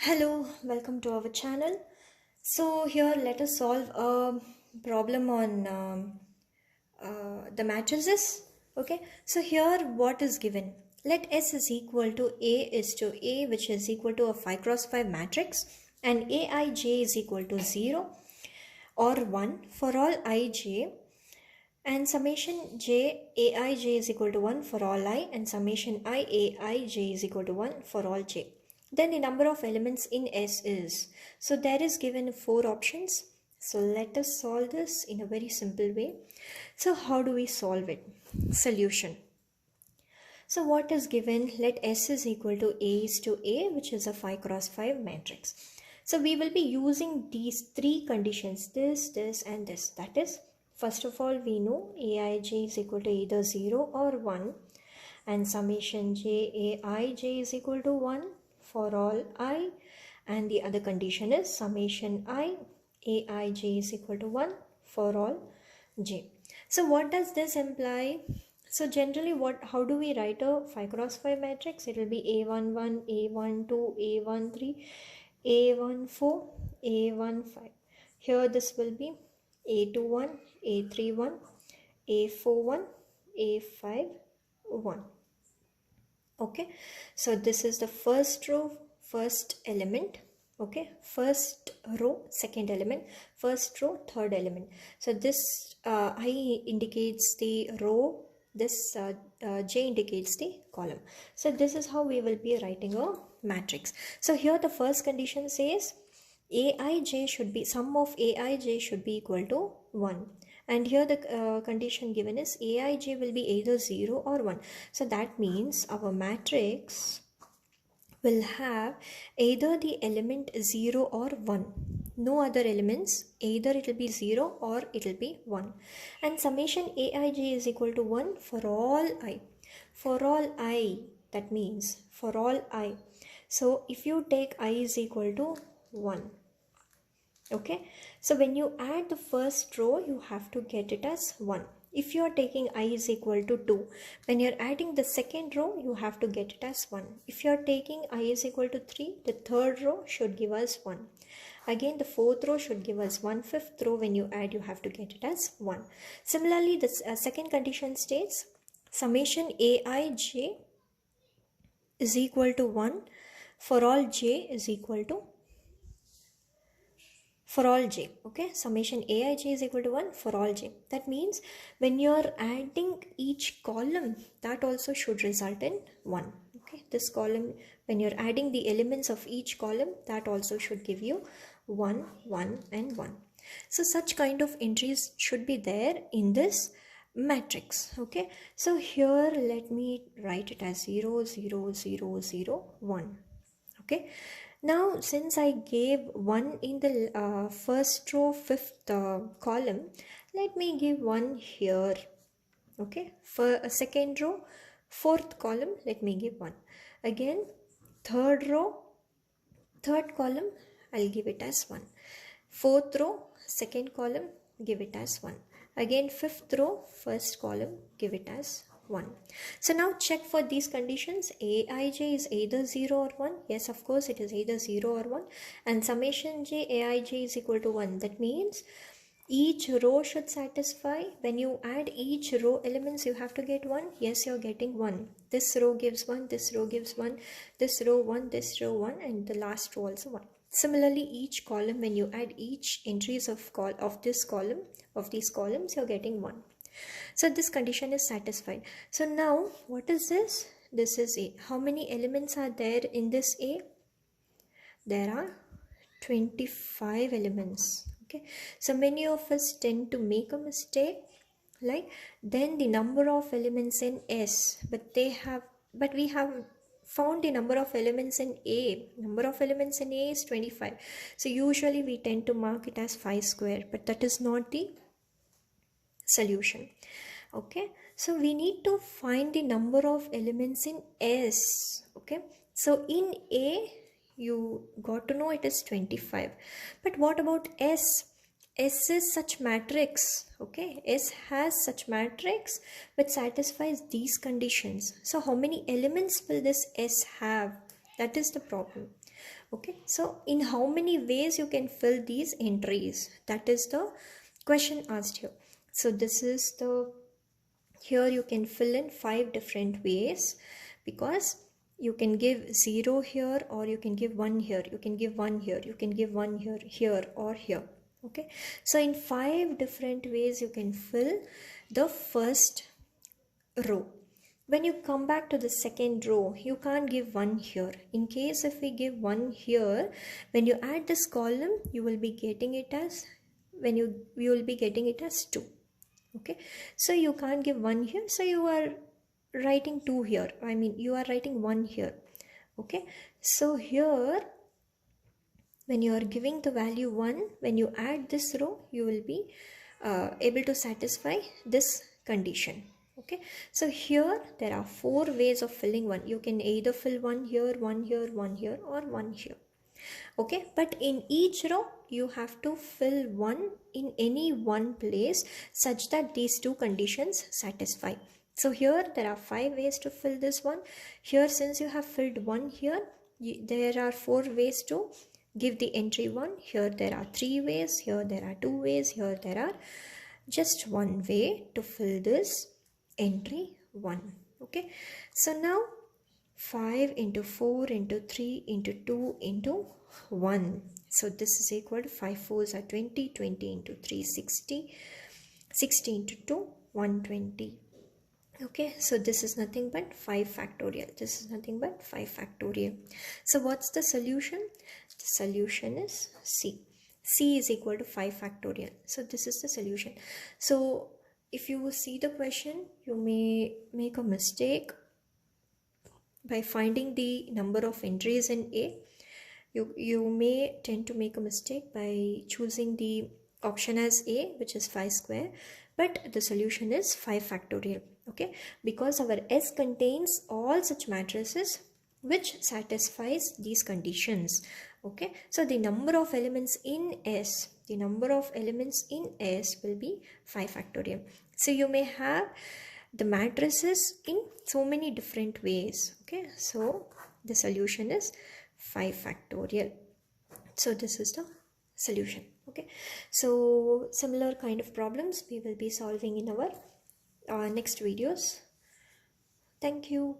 Hello, welcome to our channel. So here let us solve a problem on the matrices. Okay, so here what is given? Let S is equal to A which is equal to a 5 cross 5 matrix, and Aij is equal to 0 or 1 for all ij, and summation j Aij is equal to 1 for all I, and summation I Aij is equal to 1 for all j. Then the number of elements in S is, so there is given 4 options. So let us solve this in a very simple way. So how do we solve it? Solution. So what is given? Let S is equal to A, which is a 5 cross 5 matrix. So we will be using these 3 conditions, this, and this. That is, first of all, we know Aij is equal to either 0 or 1, and summation j Aij is equal to 1 for all I, and the other condition is summation I Aij is equal to 1 for all j. So what does this imply? So generally how do we write a 5 cross 5 matrix? It will be A11, A12, A13, A14, A15. Here this will be A21, A31, A41, A51. Okay, so this is the first row, first element. Okay, first row, second element, first row, third element. So this I indicates the row, this j indicates the column. So this is how we will be writing a matrix. So here the first condition says Aij should be, sum of Aij should be equal to 1. And here the condition given is Aij will be either 0 or 1. So that means our matrix will have either the element 0 or 1. No other elements, either it will be 0 or it will be 1. And summation Aij is equal to 1 for all I. For all I, that means for all I. So if you take I is equal to 1. Okay, so when you add the first row, you have to get it as 1. If you are taking I is equal to 2, when you are adding the second row, you have to get it as 1. If you are taking I is equal to 3, the third row should give us 1. Again, the fourth row should give us 1. Fifth row, when you add, you have to get it as 1. Similarly, the second condition states summation Aij is equal to 1 for all j is equal to for all j. Okay, summation Aij is equal to 1 for all j. That means when you are adding each column, that also should result in 1. Okay, this column, when you're adding the elements of each column, that also should give you 1, 1 and 1. So such kind of entries should be there in this matrix. Okay, so here let me write it as 0, 0, 0, 0, 1. Okay, now since I gave 1 in the first row, fifth column, let me give 1 here. Okay, for a second row, fourth column, let me give 1. Again, third row, third column, I'll give it as 1. Fourth row, second column, give it as 1. Again, fifth row, first column, give it as 1. So now check for these conditions. Aij is either 0 or 1. Yes, of course, it is either 0 or 1. And summation j Aij is equal to 1. That means each row should satisfy. When you add each row elements, you have to get 1. Yes, you're getting 1. This row gives 1, this row gives 1, this row 1, this row 1, and the last row also 1. Similarly, each column, when you add each entries of this column, of these columns, you're getting 1. So this condition is satisfied. So now what is this? This is A. How many elements are there in this A? There are 25 elements. Okay, so many of us tend to make a mistake, like then the number of elements in S, but we have found the number of elements in A. Number of elements in A is 25. So usually we tend to mark it as 5 square, but that is not the solution. Okay, so we need to find the number of elements in S. Okay, so in A you got to know it is 25, but what about S? S is such matrix. Okay, S has such matrix which satisfies these conditions. So how many elements will this S have? That is the problem. Okay, so in how many ways you can fill these entries, that is the question asked here. So this is the, here you can fill in 5 different ways, because you can give 0 here, or you can give 1 here, you can give 1 here, you can give 1 here, here or here. Okay, so in 5 different ways you can fill the first row. When you come back to the second row, you can't give 1 here. In case if we give 1 here, when you add this column, you will be getting it as, you will be getting it as 2. Okay, so you can't give 1 here, so you are writing 2 here, I mean you are writing 1 here. Okay, so here when you are giving the value 1, when you add this row, you will be able to satisfy this condition. Okay, so here there are 4 ways of filling 1. You can either fill 1 here, 1 here, 1 here, or 1 here. Okay, but in each row you have to fill 1 in any one place such that these 2 conditions satisfy. So here there are 5 ways to fill this one. Here, since you have filled 1 here, there are 4 ways to give the entry 1. Here there are 3 ways, here there are 2 ways, here there are just 1 way to fill this entry 1. Okay, so now 5 into 4 into 3 into 2 into 1. So this is equal to 5 4s are 20, 20 into 3 60, 60 into 2 120. Okay, so this is nothing but 5 factorial. This is nothing but 5 factorial. So what's the solution? The solution is C. C is equal to 5 factorial. So this is the solution. So if you see the question, you may make a mistake by finding the number of entries in A. You may tend to make a mistake by choosing the option as A, which is 5 square, but the solution is 5 factorial. Okay, because our S contains all such matrices which satisfies these conditions. Okay, so the number of elements in S, will be 5 factorial. So you may have the matrices in so many different ways. Okay, so the solution is 5 factorial. So this is the solution. Okay, so similar kind of problems we will be solving in our next videos. Thank you.